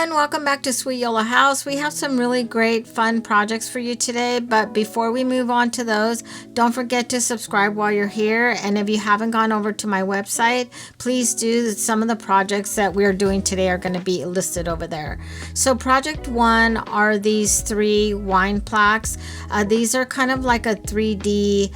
everyone, welcome back to Sweet Yellow House. We have some really great fun projects for you today, but before we move on to those, don't forget to subscribe while you're here, and if you haven't gone over to my website, please do. Some of the projects that we're doing today are going to be listed over there. So project 1 are these 3 wine plaques. These are kind of like a 3D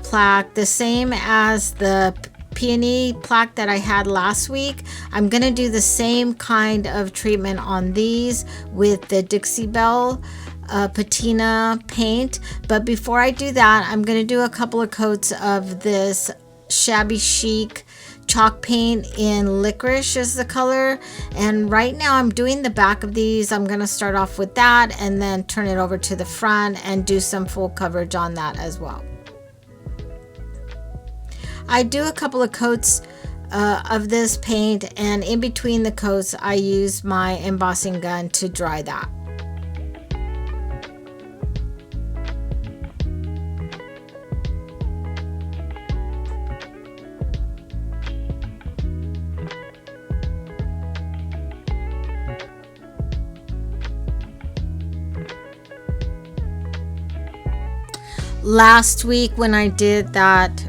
plaque, the same as the peony plaque that I had last week. I'm gonna do the same kind of treatment on these with the Dixie Belle Patina paint, but before I do that, I'm gonna do a couple of coats of this shabby chic chalk paint in licorice is the color, and right now I'm doing the back of these. I'm gonna start off with that and then turn it over to the front and do some full coverage on that as well. I do a couple of coats of this paint, and in between the coats I use my embossing gun to dry that. Last week when I did that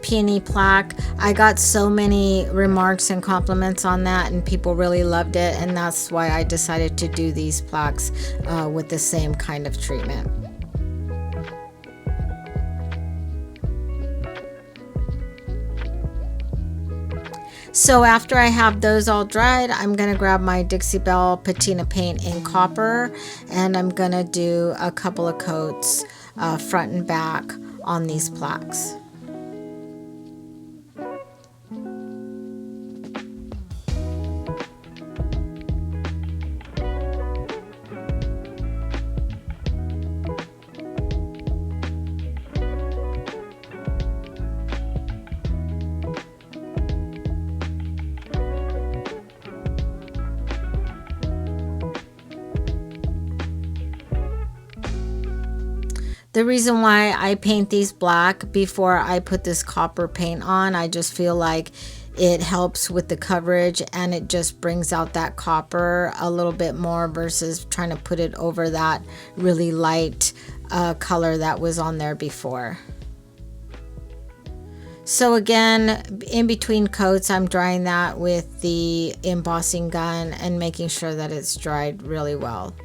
peony plaque, I got so many remarks and compliments on that, and people really loved it, and that's why I decided to do these plaques with the same kind of treatment. So after I have those all dried, I'm going to grab my Dixie Belle Patina paint in copper, and I'm going to do a couple of coats front and back on these plaques. The reason why I paint these black before I put this copper paint on, I just feel like it helps with the coverage and it just brings out that copper a little bit more versus trying to put it over that really light color that was on there before. So again, in between coats, I'm drying that with the embossing gun and making sure that it's dried really well.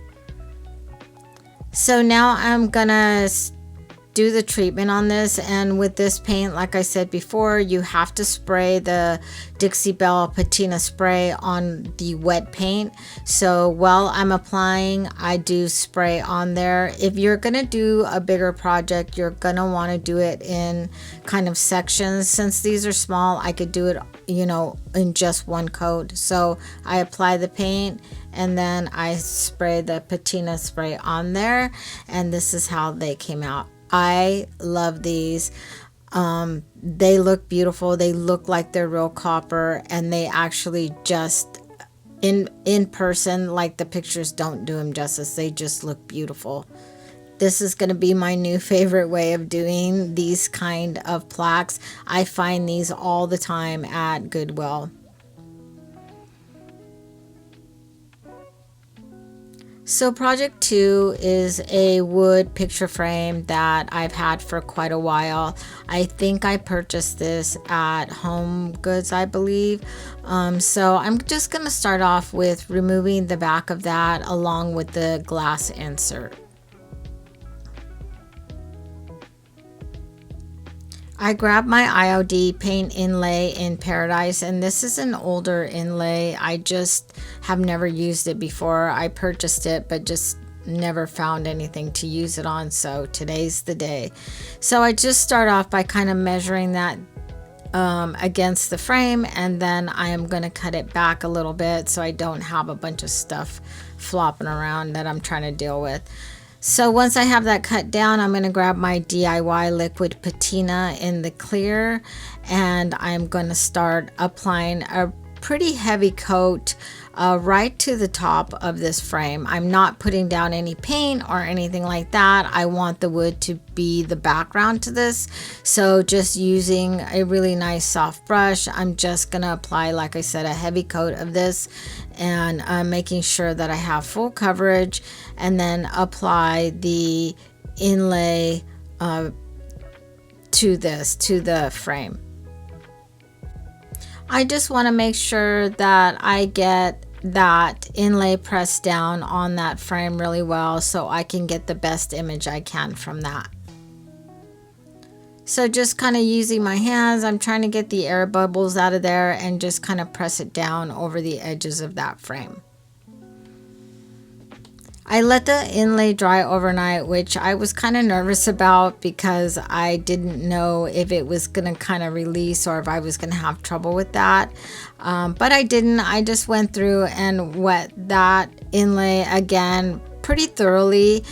So now I'm gonna do the treatment on this, and with this paint, like I said before, you have to spray the Dixie Belle Patina spray on the wet paint. So while I'm applying, I do spray on there. If you're gonna do a bigger project, you're gonna want to do it in kind of sections. Since these are small, I could do it, you know, in just one coat. So I apply the paint and then I spray the patina spray on there, and this is how they came out. I love these. They look beautiful. They look like they're real copper, and they actually just in person, like the pictures don't do them justice. They just look beautiful. This is going to be my new favorite way of doing these kind of plaques. I find these all the time at Goodwill. So project 2 is a wood picture frame that I've had for quite a while. I think I purchased this at Home Goods, I believe. So I'm just going to start off with removing the back of that along with the glass insert. I grabbed my IOD paint inlay in Paradise, and this is an older inlay. I just have never used it before. I purchased it but just never found anything to use it on, so today's the day. So I just start off by kind of measuring that against the frame, and then I am going to cut it back a little bit so I don't have a bunch of stuff flopping around that I'm trying to deal with. So once I have that cut down, I'm going to grab my DIY liquid patina in the clear, and I'm going to start applying a pretty heavy coat right to the top of this frame. I'm not putting down any paint or anything like that. I want the wood to be the background to this. So just using a really nice soft brush, I'm just going to apply, like I said, a heavy coat of this, and making sure that I have full coverage, and then apply the inlay to the frame. I just want to make sure that I get that inlay pressed down on that frame really well so I can get the best image I can from that. So just kind of using my hands, I'm trying to get the air bubbles out of there and just kind of press it down over the edges of that frame. I let the inlay dry overnight, which I was kind of nervous about because I didn't know if it was going to kind of release or if I was going to have trouble with that. But I didn't. I just went through and wet that inlay again pretty thoroughly,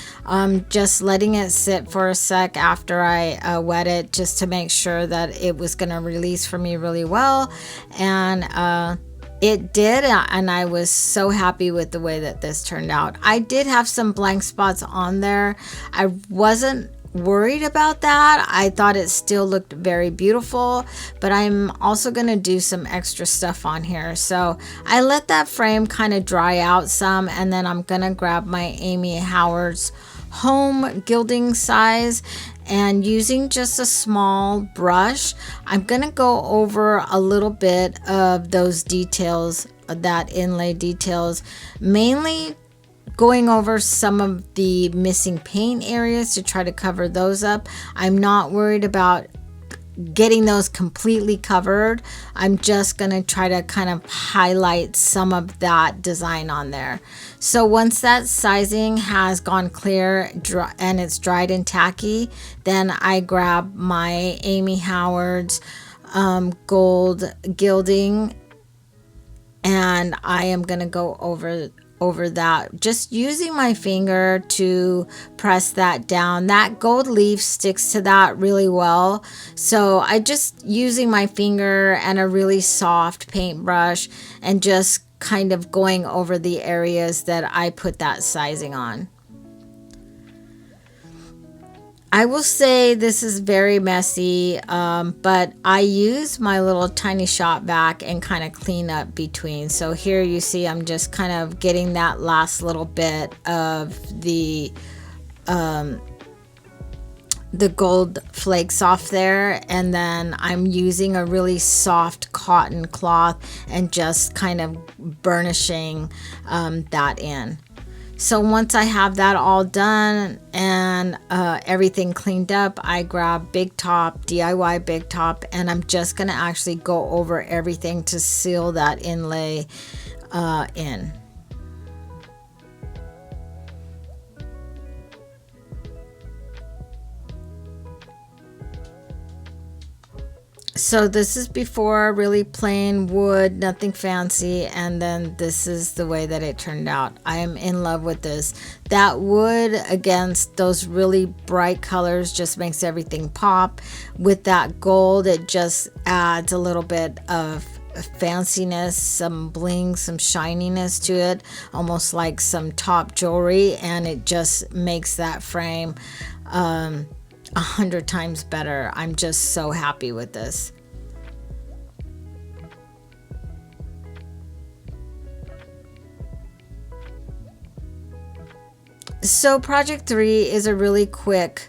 just letting it sit for a sec after I wet it, just to make sure that it was going to release for me really well. And it did, and I was so happy with the way that this turned out. I did have some blank spots on there. I wasn't worried about that. I thought it still looked very beautiful, but I'm also going to do some extra stuff on here. So I let that frame kind of dry out some, and then I'm going to grab my Amy Howard's home gilding size, and using just a small brush, I'm going to go over a little bit of those details, that inlay details, mainly going over some of the missing paint areas to try to cover those up. I'm not worried about getting those completely covered. I'm just going to try to kind of highlight some of that design on there. So once that sizing has gone clear and it's dried and tacky, then I grab my Amy Howard's gold gilding, and I am going to go over that, just using my finger to press that down. That gold leaf sticks to that really well, so I just using my finger and a really soft paintbrush and just kind of going over the areas that I put that sizing on. I will say this is very messy, but I use my little tiny shop vac and kind of clean up between. So here you see I'm just kind of getting that last little bit of the gold flakes off there, and then I'm using a really soft cotton cloth and just kind of burnishing that in. So once I have that all done and everything cleaned up, I grab Big Top, DIY Big Top, and I'm just going to actually go over everything to seal that inlay in. So this is before, really plain wood, nothing fancy, and then this is the way that it turned out. I am in love with this. That wood against those really bright colors just makes everything pop. With that gold, it just adds a little bit of fanciness, some bling, some shininess to it, almost like some top jewelry, and it just makes that frame 100 times better. I'm just so happy with this. So project 3 is a really quick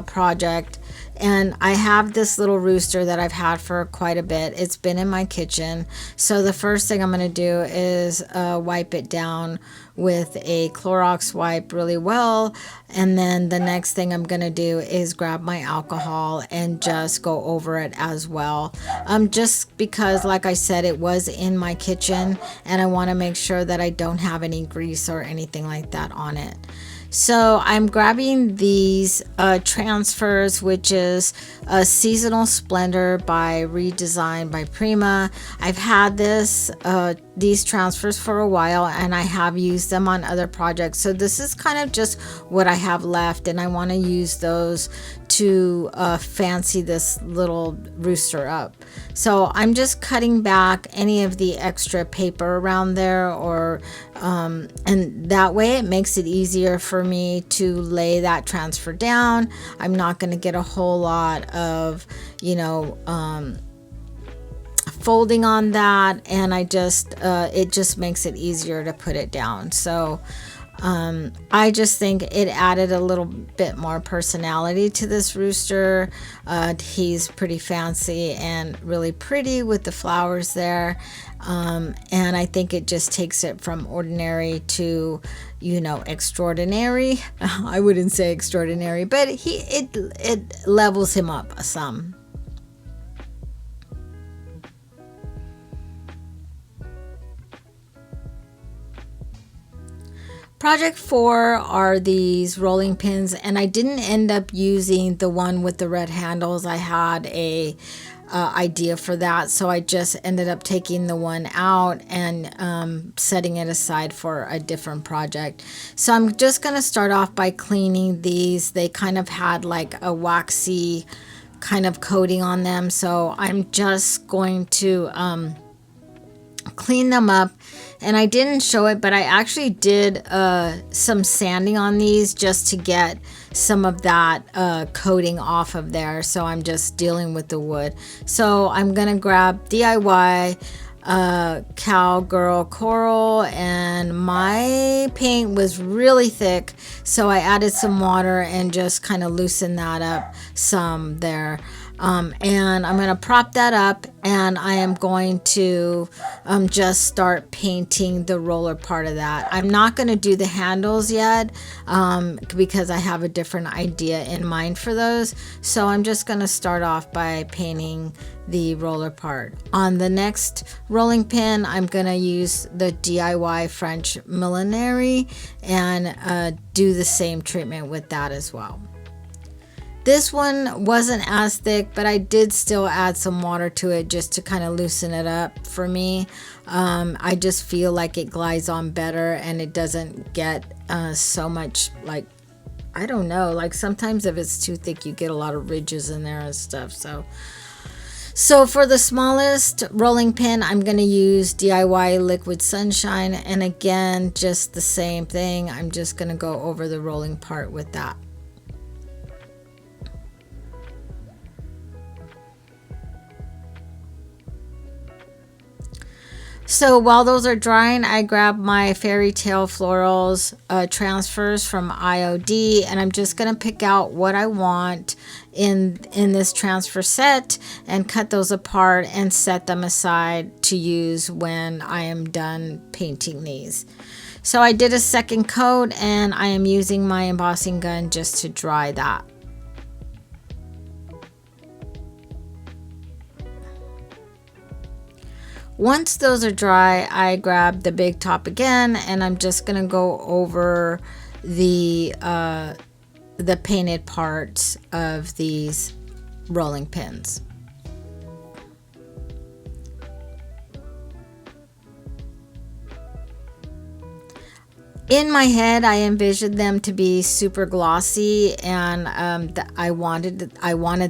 project, and I have this little rooster that I've had for quite a bit. It's been in my kitchen. So the first thing I'm going to do is wipe it down with a Clorox wipe really well, and then the next thing I'm going to do is grab my alcohol and just go over it as well, just because, like I said, it was in my kitchen and I want to make sure that I don't have any grease or anything like that on it. So I'm grabbing these transfers, which is a Seasonal Splendor by Redesign by Prima. I've had this these transfers for a while, and I have used them on other projects. So this is kind of just what I have left, and I want to use those to fancy this little rooster up. So I'm just cutting back any of the extra paper around there, or and that way it makes it easier for me to lay that transfer down. I'm not going to get a whole lot of, you know, folding on that, and I just it just makes it easier to put it down. So I just think it added a little bit more personality to this rooster. He's pretty fancy and really pretty with the flowers there, and I think it just takes it from ordinary to, you know, extraordinary. I wouldn't say extraordinary, but it levels him up some. Project 4 are these rolling pins, and I didn't end up using the one with the red handles. I had a idea for that, so I just ended up taking the one out and setting it aside for a different project. So I'm just going to start off by cleaning these. They kind of had like a waxy kind of coating on them, so I'm just going to clean them up. And I didn't show it, but I actually did some sanding on these just to get some of that coating off of there. So I'm just dealing with the wood. So I'm gonna grab DIY Cowgirl Coral, and my paint was really thick, so I added some water and just kind of loosened that up some there. And I'm going to prop that up, and I am going to just start painting the roller part of that. I'm not going to do the handles yet because I have a different idea in mind for those. So I'm just going to start off by painting the roller part. On the next rolling pin, I'm going to use the DIY French millinery and do the same treatment with that as well. This one wasn't as thick, but I did still add some water to it just to kind of loosen it up for me. I just feel like it glides on better, and it doesn't get so much, like, I don't know, like sometimes if it's too thick you get a lot of ridges in there and stuff. So for the smallest rolling pin, I'm going to use DIY Liquid Sunshine, and again, just the same thing. I'm just going to go over the rolling part with that. So while those are drying, I grab my Fairy Tale Florals transfers from IOD, and I'm just going to pick out what I want in this transfer set and cut those apart and set them aside to use when I am done painting these. So I did a second coat, and I am using my embossing gun just to dry that. Once those are dry, I grab the big top again, and I'm just gonna go over the painted parts of these rolling pins. In my head, I envisioned them to be super glossy, and I wanted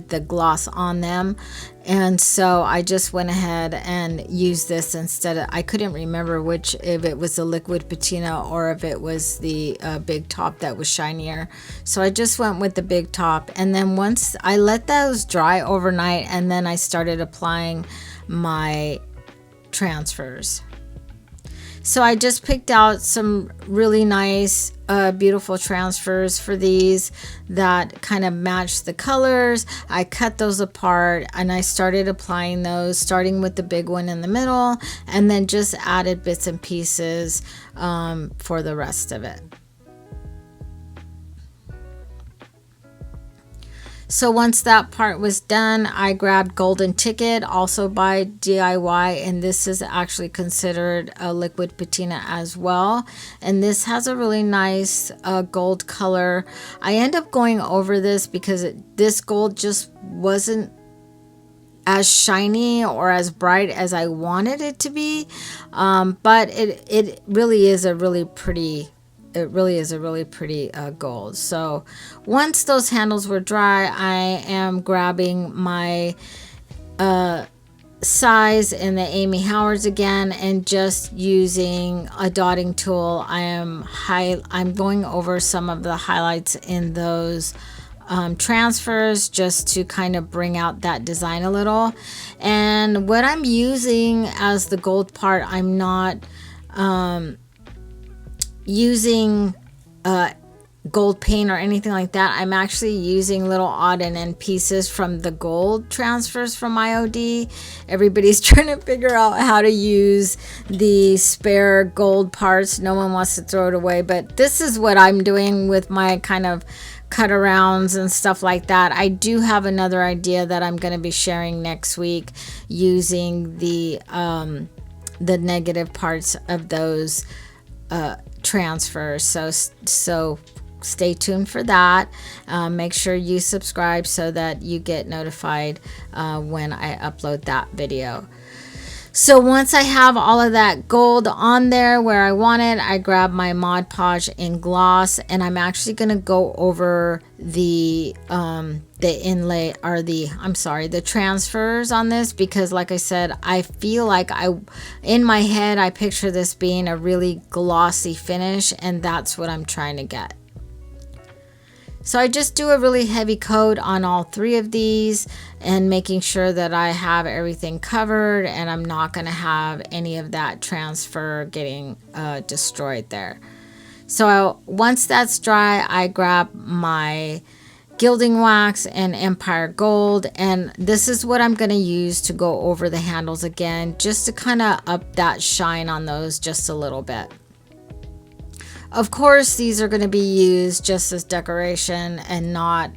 the gloss on them, and so I just went ahead and used this instead of, I couldn't remember which, if it was the liquid patina or if it was the big top that was shinier. So I just went with the big top, and then once I let those dry overnight, and then I started applying my transfers. So I just picked out some really nice, beautiful transfers for these that kind of match the colors. I cut those apart, and I started applying those, starting with the big one in the middle, and then just added bits and pieces for the rest of it. So once that part was done, I grabbed Golden Ticket, also by DIY, and this is actually considered a liquid patina as well. And this has a really nice gold color. I end up going over this because this gold just wasn't as shiny or as bright as I wanted it to be, but it really is a really pretty. It really is a really pretty gold. So once those handles were dry, I am grabbing my size in the Amy Howards again, and just using a dotting tool. I'm going over some of the highlights in those transfers, just to kind of bring out that design a little. And what I'm using as the gold part, I'm not using gold paint or anything like that. I'm actually using little odd and end pieces from the gold transfers from IOD. Everybody's trying to figure out how to use the spare gold parts. No one wants to throw it away, but this is what I'm doing with my kind of cut arounds and stuff like that. I do have another idea that I'm going to be sharing next week, using the negative parts of those transfers. So stay tuned for that. Make sure you subscribe so that you get notified when I upload that video. So once I have all of that gold on there where I want it, I grab my Mod Podge in gloss, and I'm actually going to go over the inlay, or the transfers on this, because like I said, I feel like in my head, I picture this being a really glossy finish, and that's what I'm trying to get. So I just do a really heavy coat on all three of these, and making sure that I have everything covered, and I'm not going to have any of that transfer getting destroyed there. So once that's dry, I grab my gilding wax and Empire Gold, and this is what I'm going to use to go over the handles again, just to kind of up that shine on those just a little bit. Of course, these are going to be used just as decoration and not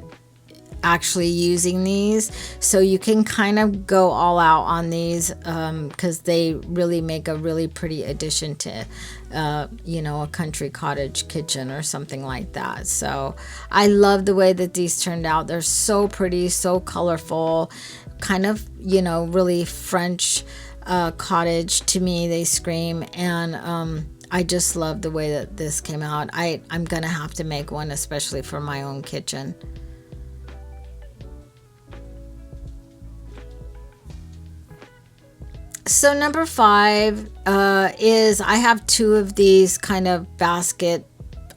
actually using these. So you can kind of go all out on these because they really make a really pretty addition to, a country cottage kitchen or something like that. So I love the way that these turned out. They're so pretty, so colorful, kind of, really French cottage to me, they scream. And, I just love the way that this came out. I'm going to have to make one, especially for my own kitchen. So number 5 is I have 2 of these kind of basket,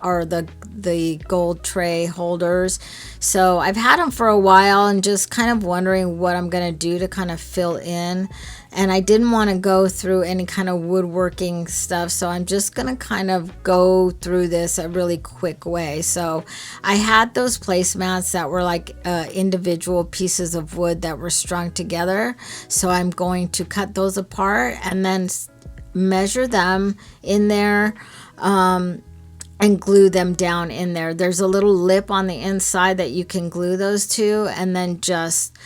or the gold tray holders. So I've had them for a while and just kind of wondering what I'm going to do to kind of fill in. And I didn't want to go through any kind of woodworking stuff, so I'm just going to kind of go through this a really quick way. So I had those placemats that were like individual pieces of wood that were strung together. So I'm going to cut those apart and then measure them in there, and glue them down in there. There's a little lip on the inside that you can glue those to, and then just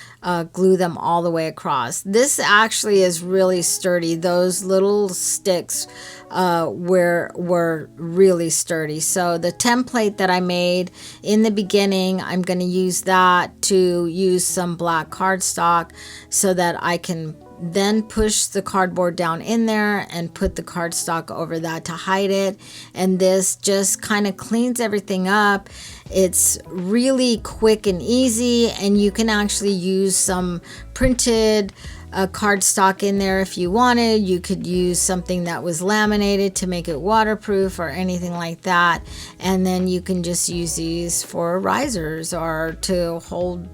glue them all the way across. This actually is really sturdy. Those little sticks were really sturdy. So the template that I made in the beginning, I'm going to use that to use some black cardstock so that I can then push the cardboard down in there and put the cardstock over that to hide it. And this just kind of cleans everything up. It's really quick and easy, and you can actually use some printed cardstock in there if you wanted. You could use something that was laminated to make it waterproof or anything like that, and then you can just use these for risers or to hold,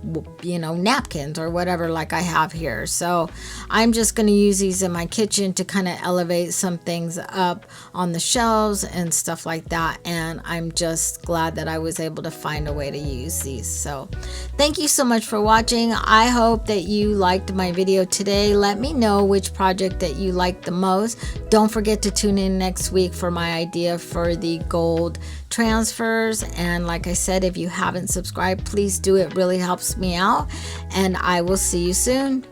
napkins or whatever, like I have here. So I'm just going to use these in my kitchen to kind of elevate some things up on the shelves and stuff like that, and I'm just glad that I was able to find a way to use these. So thank you so much for watching. I hope that you liked my video today. Let me know which project that you like the most. Don't forget to tune in next week for my idea for the gold transfers. And like I said, if you haven't subscribed, please do. It really helps me out. And I will see you soon.